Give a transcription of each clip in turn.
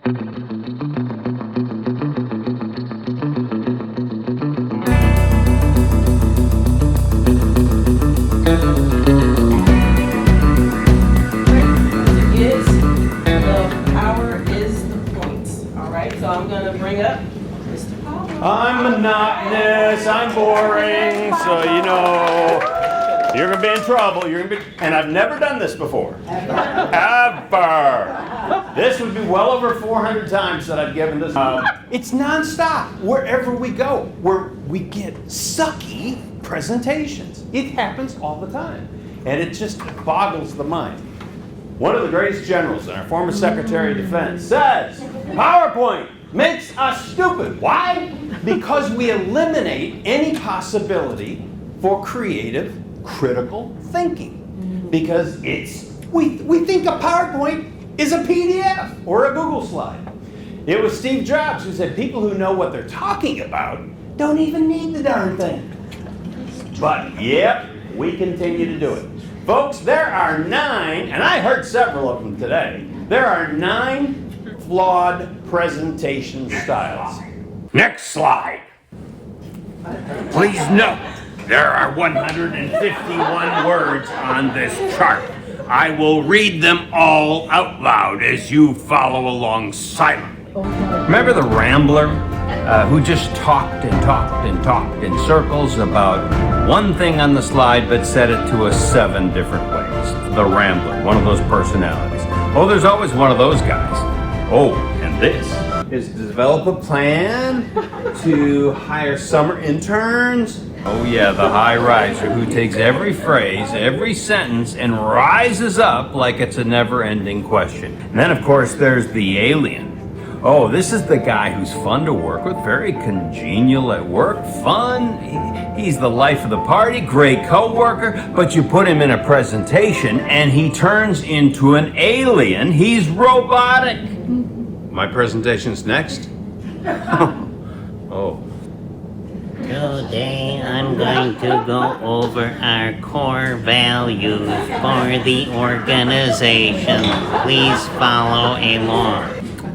I'm monotonous, I'm boring, so you know, you're gonna be in trouble, and I've never done this before. Ever. This would be well over 400 times that I've given this. It's nonstop, wherever we go, where we get sucky presentations. It happens all the time, and it just boggles the mind. One of the greatest generals and our former Secretary of Defense says, PowerPoint makes us stupid. Why? Because we eliminate any possibility for creative, critical thinking. Because we think a PowerPoint is a PDF or a Google slide. It was Steve Jobs who said people who know what they're talking about don't even need the darn thing. But yep, we continue to do it. Folks, there are 9, and I heard several of them today, there are 9 flawed presentation styles. Next slide. Please note, there are 151 words on this chart. I will read them all out loud as you follow along silently. Remember the Rambler who just talked and talked and talked in circles about one thing on the slide but said it to us 7 different ways? The Rambler, one of those personalities. Oh, there's always one of those guys. Oh, and this is to develop a plan to hire summer interns. Oh yeah, the high riser who takes every phrase, every sentence, and rises up like it's a never-ending question. And then, of course, there's the alien. Oh, this is the guy who's fun to work with, very congenial at work, fun. He's the life of the party, great coworker, but you put him in a presentation and he turns into an alien. He's robotic. My presentation's next? Oh. Today I'm going to go over our core values for the organization. Please follow along.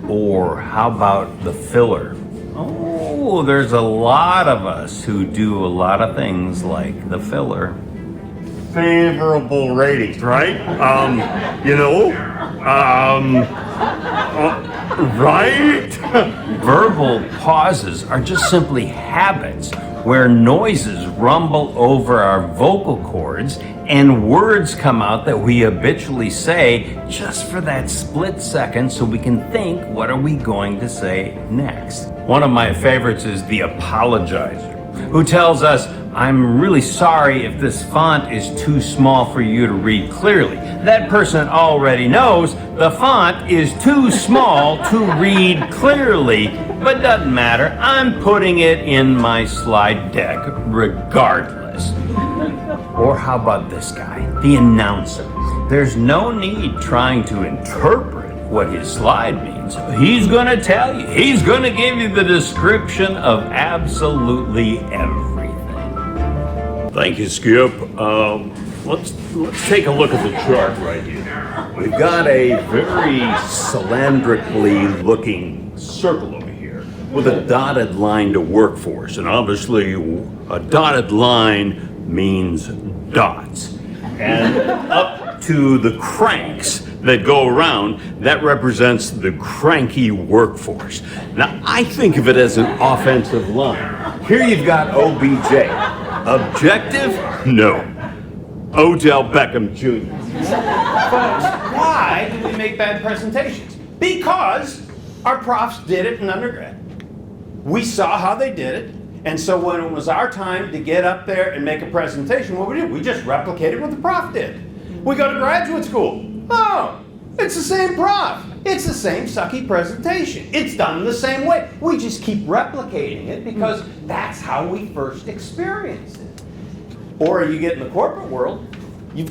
Or how about the filler? Oh, there's a lot of us who do a lot of things like the filler. Favorable ratings, right? Right? Verbal pauses are just simply habits where noises rumble over our vocal cords and words come out that we habitually say just for that split second so we can think, what are we going to say next? One of my favorites is the apologizer, who tells us, I'm really sorry if this font is too small for you to read clearly. That person already knows the font is too small to read clearly, but doesn't matter. I'm putting it in my slide deck regardless. Or how about this guy, the announcer? There's no need trying to interpret what his slide means. He's gonna tell you. He's gonna give you the description of absolutely everything. Thank you, Skip. Let's take a look at the chart right here. We've got a very cylindrically looking circle over here with a dotted line to workforce, and obviously a dotted line means dots. And up to the cranks that go around, that represents the cranky workforce. Now, I think of it as an offensive line. Here you've got OBJ. Objective? No. Odell Beckham Jr. Folks, why do we make bad presentations? Because our profs did it in undergrad. We saw how they did it, and so when it was our time to get up there and make a presentation, what we did? We just replicated what the prof did. We go to graduate school. Oh, it's the same prof. It's the same sucky presentation. It's done the same way. We just keep replicating it because that's how we first experienced it. Or you get in the corporate world,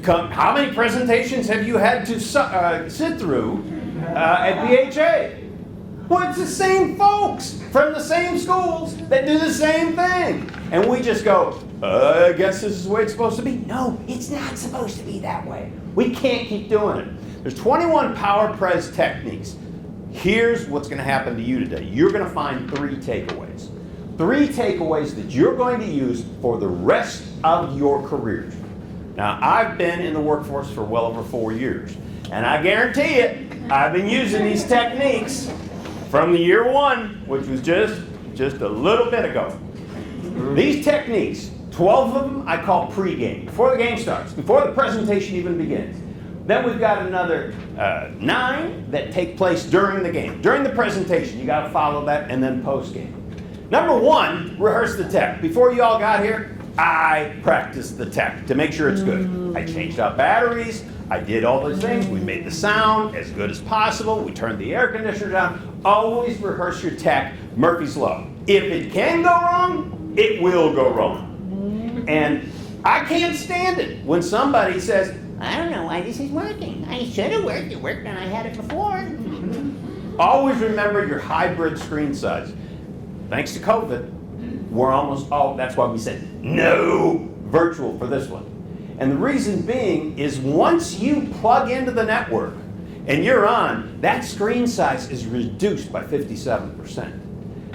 how many presentations have you had to sit through at BHA? Well, it's the same folks from the same schools that do the same thing. And we just go, I guess this is the way it's supposed to be. No, it's not supposed to be that way. We can't keep doing it. There's 21 PowerPrez techniques. here's what's going to happen to you today. You're going to find 3 takeaways. 3 takeaways that you're going to use for the rest of your careers. Now, I've been in the workforce for well over 4 years, and I guarantee it, I've been using these techniques from the year 1, which was just a little bit ago. These techniques, 12 of them I call pre-game, before the game starts, before the presentation even begins. Then we've got another 9 that take place during the game. During the presentation, you got to follow that, and then post-game. Number 1, rehearse the tech. Before you all got here, I practiced the tech to make sure it's good. I changed out batteries, I did all those things, we made the sound as good as possible, we turned the air conditioner down. Always rehearse your tech, Murphy's Law. If it can go wrong, it will go wrong. And I can't stand it when somebody says, I don't know why this is working. I should have worked. It worked when I had it before. always remember your hybrid screen size. Thanks to COVID, we're almost all, that's why we said no virtual for this one. And the reason being is once you plug into the network and you're on, that screen size is reduced by 57%.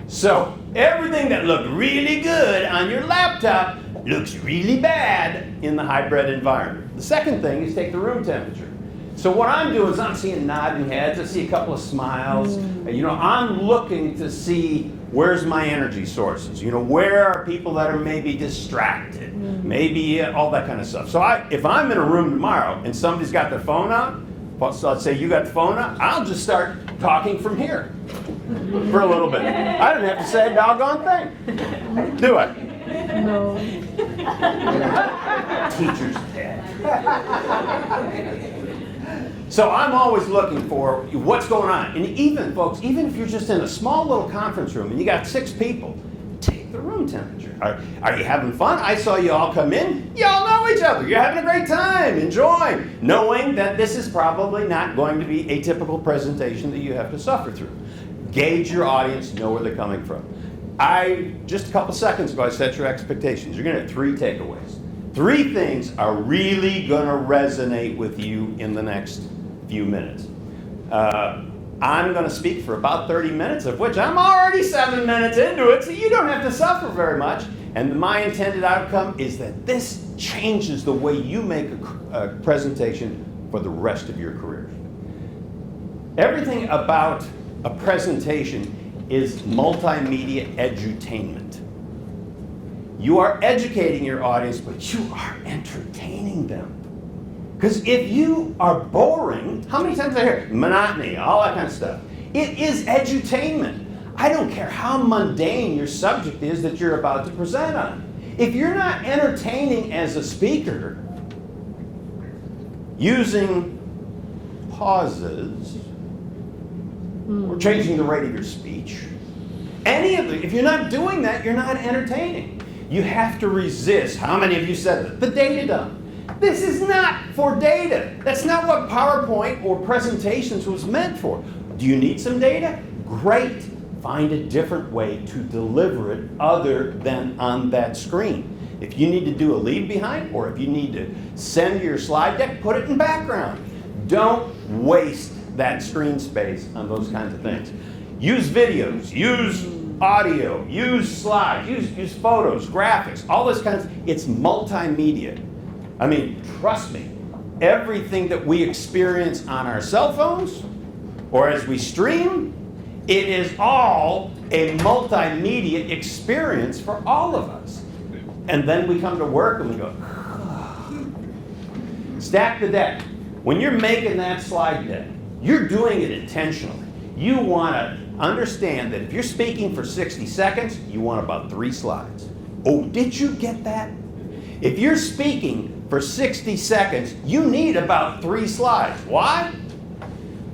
So everything that looked really good on your laptop looks really bad in the hybrid environment. The second thing is take the room temperature. So what I'm doing is I'm seeing nodding heads, I see a couple of smiles. You know, I'm looking to see where's my energy sources. You know, where are people that are maybe distracted, maybe all that kind of stuff. So if I'm in a room tomorrow and somebody's got their phone out, so let's say you got the phone out, I'll just start talking from here for a little bit. I don't have to say a doggone thing, do I? No. Teacher's pet. So I'm always looking for what's going on. And even, folks, even if you're just in a small little conference room and you got 6 people, take the room temperature. Are you having fun? I saw you all come in. You all know each other. You're having a great time, enjoying, knowing that this is probably not going to be a typical presentation that you have to suffer through. Gauge your audience, know where they're coming from. Just a couple seconds ago, I set your expectations. You're going to have 3 takeaways. 3 things are really going to resonate with you in the next few minutes. I'm going to speak for about 30 minutes, of which I'm already 7 minutes into it, so you don't have to suffer very much. And my intended outcome is that this changes the way you make a presentation for the rest of your career. Everything about a presentation is multimedia edutainment. You are educating your audience, but you are entertaining them. Because if you are boring, how many times I hear monotony, all that kind of stuff? It is edutainment. I don't care how mundane your subject is that you're about to present on. If you're not entertaining as a speaker, using pauses, or changing the rate of your speech, if you're not doing that, you're not entertaining. You have to resist. How many of you said that? The data dump. This is not for data. That's not what PowerPoint or presentations was meant for. Do you need some data? Great. Find a different way to deliver it other than on that screen. If you need to do a leave behind, or if you need to send your slide deck, put it in background. Don't waste that screen space on those kinds of things. Use videos, use audio, use slides, use photos, graphics, all this kind of, it's multimedia. I mean, trust me, everything that we experience on our cell phones or as we stream, it is all a multimedia experience for all of us. And then we come to work and we go, stack the deck. When you're making that slide deck, you're doing it intentionally. You want to understand that if you're speaking for 60 seconds, you want about 3 slides. Oh, did you get that? If you're speaking for 60 seconds, you need about 3 slides. Why?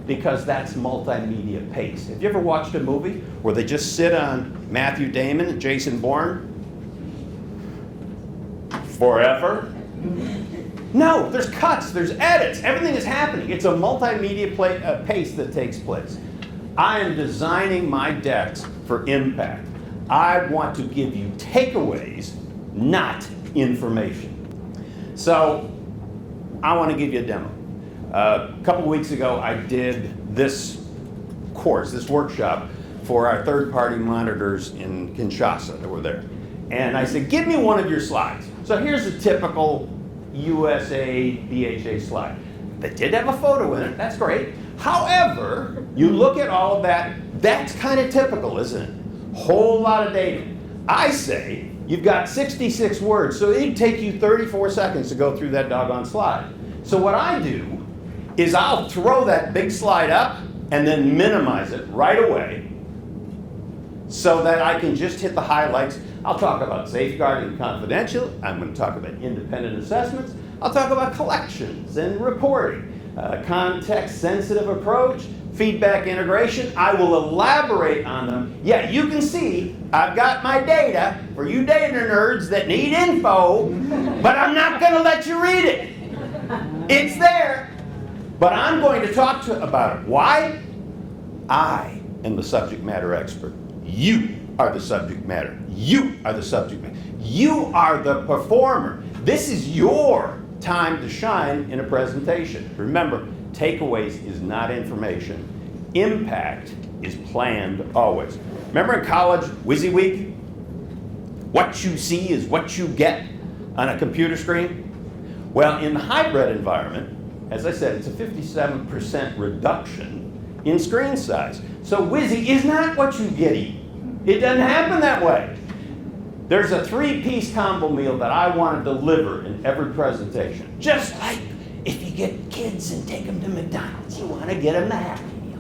Because that's multimedia pace. Have you ever watched a movie where they just sit on Matthew Damon and Jason Bourne forever? No, there's cuts, there's edits, everything is happening. It's a multimedia pace that takes place. I am designing my decks for impact. I want to give you takeaways, not information. So, I want to give you a demo. A couple weeks ago, I did this course, this workshop for our third-party monitors in Kinshasa that were there. And I said, give me one of your slides. So here's a typical USA BHA slide. They did have a photo in it, that's great. However, you look at all of that, that's kind of typical, isn't it? Whole lot of data. I say, you've got 66 words, so it'd take you 34 seconds to go through that doggone slide. So what I do is I'll throw that big slide up and then minimize it right away so that I can just hit the highlights. I'll talk about safeguarding and confidential. I'm going to talk about independent assessments. I'll talk about collections and reporting, context-sensitive approach, feedback integration. I will elaborate on them. Yeah, you can see I've got my data for you data nerds that need info, but I'm not going to let you read it. It's there, but I'm going to talk about it. Why? I am the subject matter expert. You are the subject matter. You are the subject matter. You are the performer. This is your time to shine in a presentation. Remember, takeaways is not information. Impact is planned always. Remember in college, WYSIWYG? What you see is what you get on a computer screen? Well, in the hybrid environment, as I said, it's a 57% reduction in screen size. So WYSI is not what you get eat. It doesn't happen that way. There's a 3-piece combo meal that I want to deliver in every presentation. Just like if you get kids and take them to McDonald's, you want to get them the Happy Meal.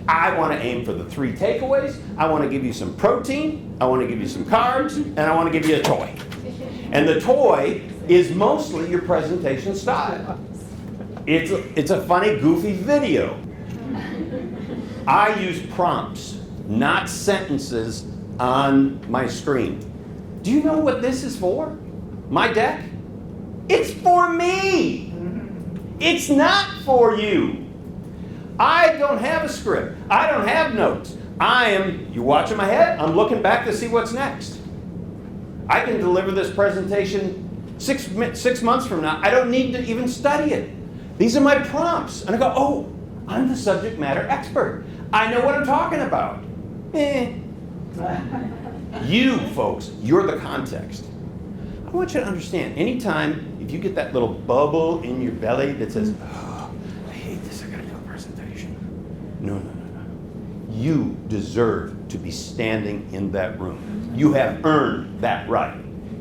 I want to aim for the 3 takeaways. I want to give you some protein. I want to give you some carbs. And I want to give you a toy. And the toy is mostly your presentation style. It's a funny, goofy video. I use prompts, not sentences on my screen. Do you know what this is for? My deck? It's for me. It's not for you. I don't have a script. I don't have notes. You're watching my head, I'm looking back to see what's next. I can deliver this presentation 6 months from now. I don't need to even study it. These are my prompts. And I go, oh, I'm the subject matter expert. I know what I'm talking about. You, folks, you're the context. I want you to understand, anytime, if you get that little bubble in your belly that says, oh, I hate this, I gotta do a presentation. No. You deserve to be standing in that room. You have earned that right.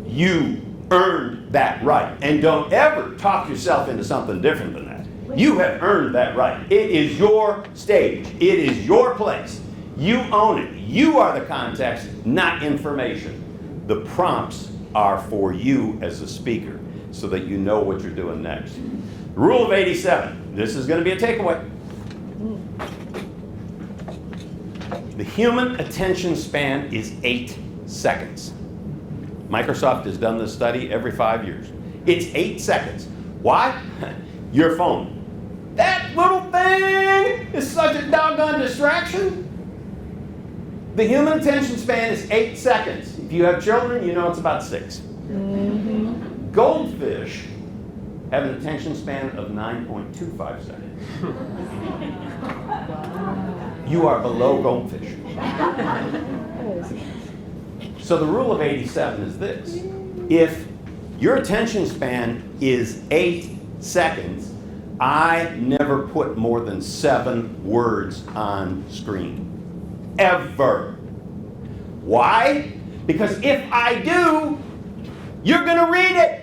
You earned that right. And don't ever talk yourself into something different than that. You have earned that right. It is your stage. It is your place. You own it. You are the context, not information. The prompts are for you as a speaker so that you know what you're doing next. Rule of 87. This is going to be a takeaway. The human attention span is 8 seconds. Microsoft has done this study every 5 years. It's 8 seconds. Why? Your phone. That little thing is such a doggone distraction. The human attention span is 8 seconds. If you have children, you know it's about 6. Mm-hmm. Goldfish have an attention span of 9.25 seconds. You are below goldfish. So the rule of 87 is this. If your attention span is 8 seconds, I never put more than 7 words on screen. Ever. Why? Because if I do, you're going to read it.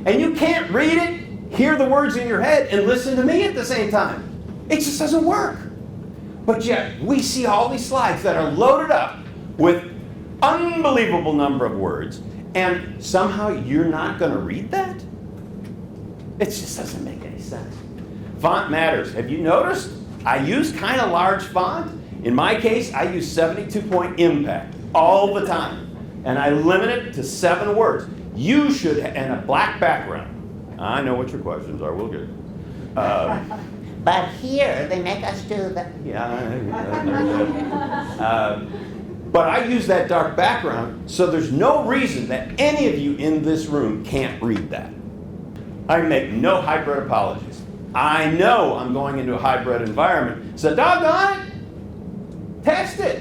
And you can't read it, hear the words in your head, and listen to me at the same time. It just doesn't work. But yet, we see all these slides that are loaded up with unbelievable number of words, and somehow you're not going to read that? It just doesn't make any sense. Font matters. Have you noticed? I use kind of large font. In my case, I use 72-point impact all the time. And I limit it to 7 words. You should, and a black background. I know what your questions are. We'll get it. But here, they make us do that. But I use that dark background, so there's no reason that any of you in this room can't read that. I make no hybrid apologies. I know I'm going into a hybrid environment, so doggone it,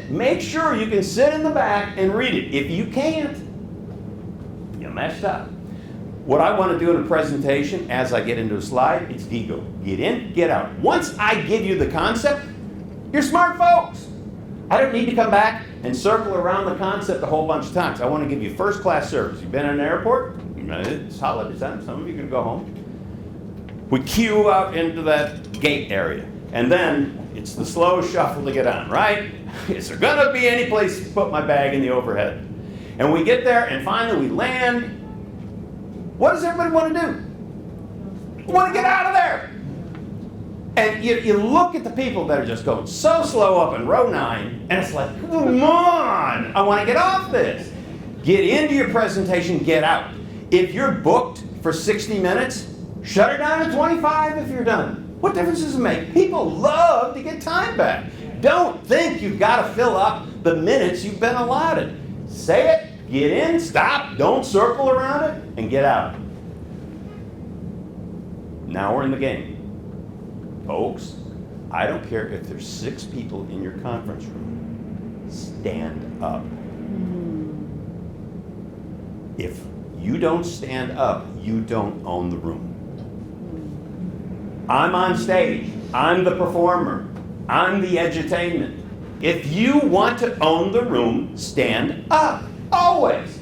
it. Make sure you can sit in the back and read it. If you can't, you messed up. What I want to do in a presentation as I get into a slide, it's ego. Get in, get out. Once I give you the concept, you're smart folks. I don't need to come back and circle around the concept a whole bunch of times. I want to give you first-class service. You've been in an airport? It's holiday time. Some of you can go home. We queue out into that gate area. And then it's the slow shuffle to get on, right? Is there going to be any place to put my bag in the overhead? And we get there, and finally we land. What does everybody want to do? We want to get out of there. And you look at the people that are just going so slow up in row 9, and it's like, come on, I want to get off this. Get into your presentation, get out. If you're booked for 60 minutes, shut it down to 25 if you're done. What difference does it make? People love to get time back. Don't think you've got to fill up the minutes you've been allotted. Say it, get in, stop, don't circle around it, and get out. Now we're in the game. Folks, I don't care if there's 6 people in your conference room. Stand up. If you don't stand up, you don't own the room. I'm on stage. I'm the performer. I'm the edutainment. If you want to own the room, stand up. Always.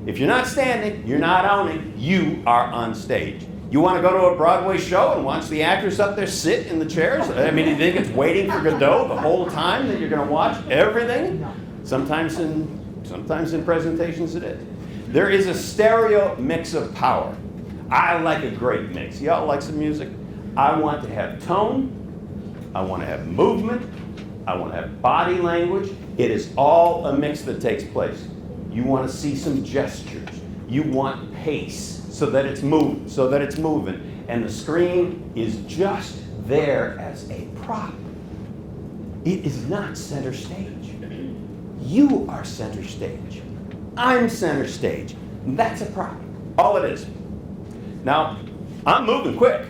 If you're not standing, you're not owning. You are on stage. You want to go to a Broadway show and watch the actors up there sit in the chairs? I mean, you think it's waiting for Godot the whole time that you're going to watch everything? Sometimes in presentations it is. There is a stereo mix of power. I like a great mix. Y'all like some music? I want to have tone. I want to have movement. I want to have body language. It is all a mix that takes place. You want to see some gestures. You want pace so that it's moving. And the screen is just there as a prop. It is not center stage. You are center stage. I'm center stage. That's a prop. All it is. Now, I'm moving quick.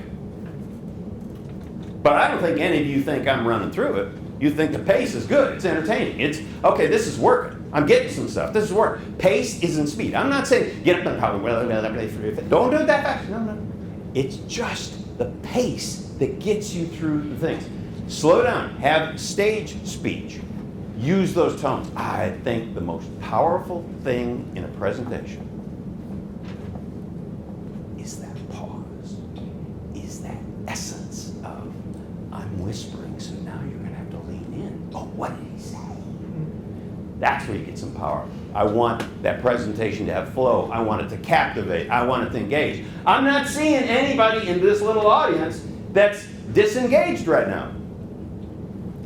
But I don't think any of you think I'm running through it. You think the pace is good. It's entertaining. It's, okay, this is working. I'm getting some stuff. This is working. Pace isn't speed. I'm not saying get up and don't do it that fast. No. It's just the pace that gets you through the things. Slow down. Have stage speech. Use those tones. I think the most powerful thing in a presentation is that pause, is that essence of I'm whispering, so now you're going to have to lean in. Oh, what did he say? That's where you get some power. I want that presentation to have flow. I want it to captivate. I want it to engage. I'm not seeing anybody in this little audience that's disengaged right now.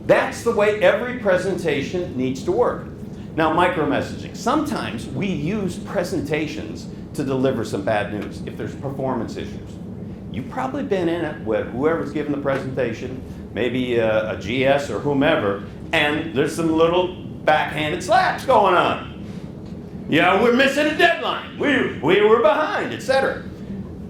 That's the way every presentation needs to work. Now, micro-messaging. Sometimes we use presentations to deliver some bad news if there's performance issues. You've probably been in it with whoever's giving the presentation, maybe a GS or whomever, and there's some little backhanded slaps going on. Yeah, we're missing a deadline. We were behind, etc.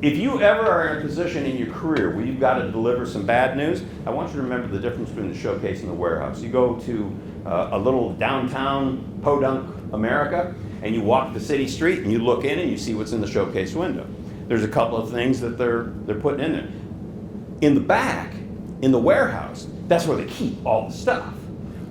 If you ever are in a position in your career where you've got to deliver some bad news, I want you to remember the difference between the showcase and the warehouse. You go to a little downtown podunk America, and you walk the city street, and you look in and you see what's in the showcase window. There's a couple of things that they're putting in there. In the back, in the warehouse, that's where they keep all the stuff.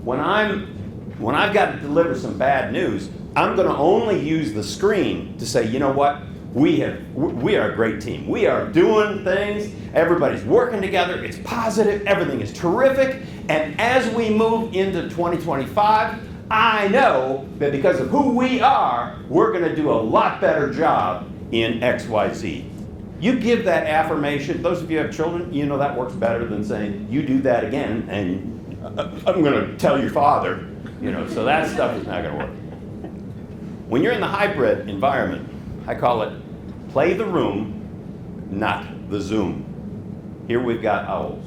When I've got to deliver some bad news, I'm going to only use the screen to say, you know what? We are a great team. We are doing things. Everybody's working together. It's positive. Everything is terrific. And as we move into 2025, I know that because of who we are, we're going to do a lot better job in XYZ. You give that affirmation. Those of you who have children, you know that works better than saying, you do that again, and I'm going to tell your father. So that stuff is not going to work. When you're in the hybrid environment, I call it play the room, not the Zoom. Here we've got owls.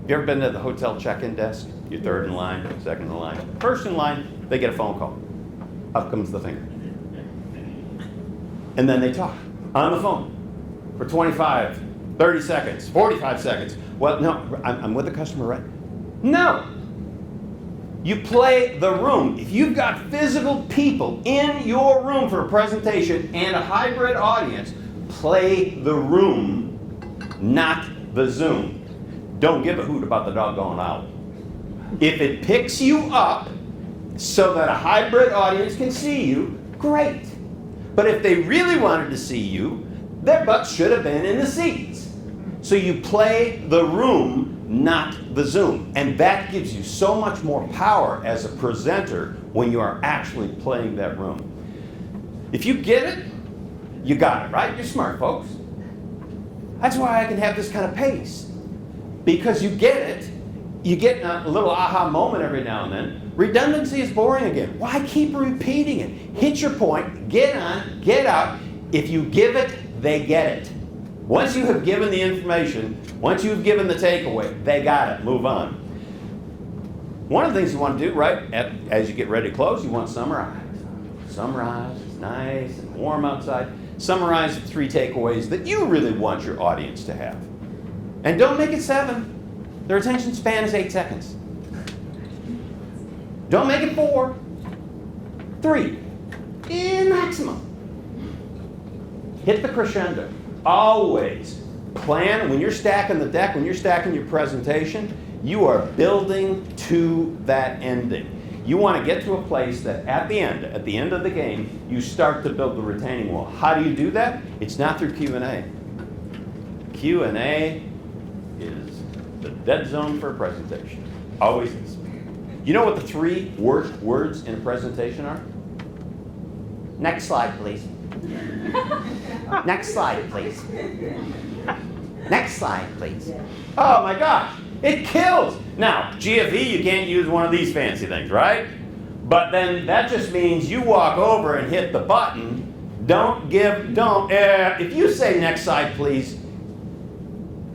Have you ever been to the hotel check-in desk? You're third in line, second in line. First in line, they get a phone call. Up comes the finger. And then they talk on the phone for 25, 30 seconds, 45 seconds. Well, no, I'm with the customer, right? No. You play the room. If you've got physical people in your room for a presentation and a hybrid audience, play the room, not the Zoom. Don't give a hoot about the doggone owl. If it picks you up so that a hybrid audience can see you, great. But if they really wanted to see you, their butts should have been in the seats. So you play the room, not the Zoom. And that gives you so much more power as a presenter when you are actually playing that room. If you get it, you got it, right? You're smart, folks. That's why I can have this kind of pace. Because you get it, you get a little aha moment every now and then. Redundancy is boring again. Why keep repeating it? Hit your point, get on, get out. If you give it, they get it. Once you have given the information, once you've given the takeaway, they got it. Move on. One of the things you want to do, right, as you get ready to close, you want to summarize. Summarize. It's nice and warm outside. Summarize the 3 takeaways that you really want your audience to have. And don't make it 7. Their attention span is 8 seconds. Don't make it 4. 3. Maximum. Hit the crescendo. Always plan, when you're stacking the deck, when you're stacking your presentation, you are building to that ending. You want to get to a place that at the end of the game, you start to build the retaining wall. How do you do that? It's not through Q&A. Q&A is the dead zone for a presentation. Always is. You know what the 3 worst words in a presentation are? Next slide, please. Next slide, please. Next slide, please. Oh my gosh, it kills. Now, GFE, you can't use one of these fancy things, right? But then that just means you walk over and hit the button. If you say next slide, please,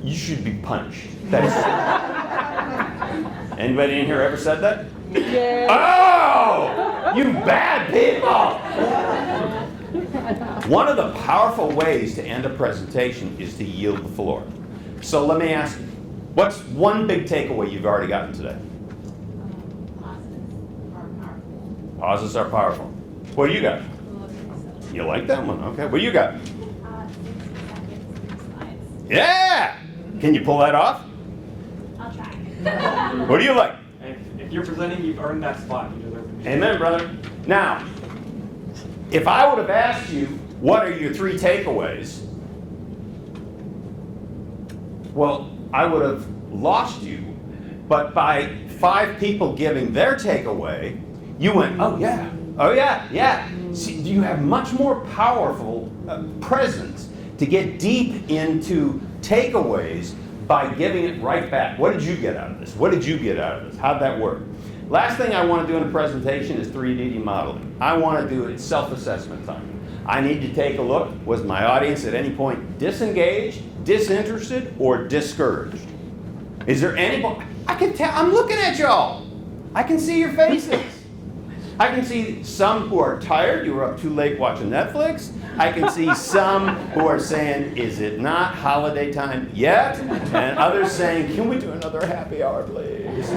you should be punished. Anybody in here ever said that? Yeah. Oh, you bad people. One of the powerful ways to end a presentation is to yield the floor. So let me ask you, what's one big takeaway you've already gotten today? Pauses are powerful. What do you got? You like that one? Okay. What do you got? 60 seconds, 3 slides. Yeah! Can you pull that off? I'll try. What do you like? If you're presenting, you've earned that spot. You deserve it. Amen, brother. Now, if I would have asked you, what are your 3 takeaways? Well, I would have lost you. But by 5 people giving their takeaway, you went, oh yeah, yeah. See, you have much more powerful presence to get deep into takeaways by giving it right back. What did you get out of this? What did you get out of this? How'd that work? Last thing I want to do in a presentation is 3D modeling. I want to do it self-assessment time. I need to take a look. Was my audience at any point disengaged, disinterested, or discouraged? Is there anybody? I can tell. I'm looking at y'all. I can see your faces. I can see some who are tired. You were up too late watching Netflix. I can see some who are saying, is it not holiday time yet? And others saying, can we do another happy hour, please?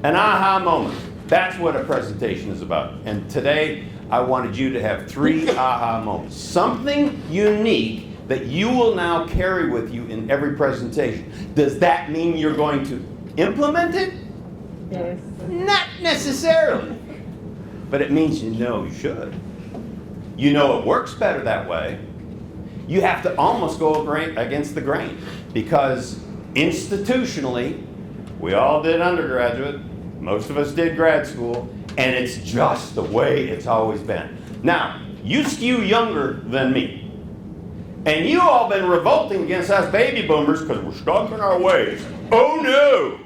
An aha moment. That's what a presentation is about. And today, I wanted you to have 3 aha moments. Something unique that you will now carry with you in every presentation. Does that mean you're going to implement it? Yes. Not necessarily. But it means you know you should. You know it works better that way. You have to almost go against the grain. Because institutionally, we all did undergraduate, most of us did grad school, and it's just the way it's always been. Now, you skew younger than me. And you all been revolting against us baby boomers because we're stuck in our ways. Oh no!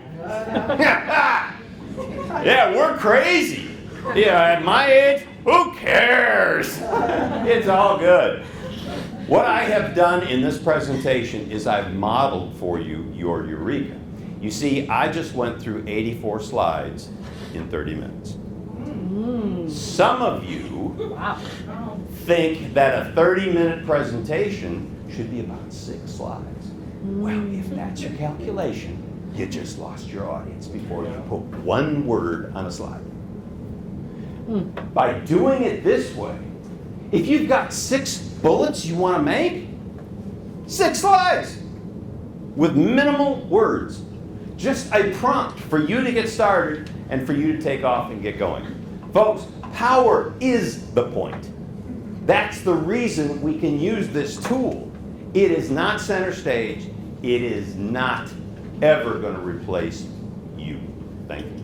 Yeah, we're crazy. Yeah, at my age, who cares? It's all good. What I have done in this presentation is I've modeled for you your eureka. You see, I just went through 84 slides in 30 minutes. Some of you think that a 30-minute presentation should be about 6 slides. Well, if that's your calculation, you just lost your audience before you put one word on a slide. By doing it this way, if you've got 6 bullets you want to make, 6 slides with minimal words. Just a prompt for you to get started and for you to take off and get going. Folks, power is the point. That's the reason we can use this tool. It is not center stage. It is not ever going to replace you. Thank you.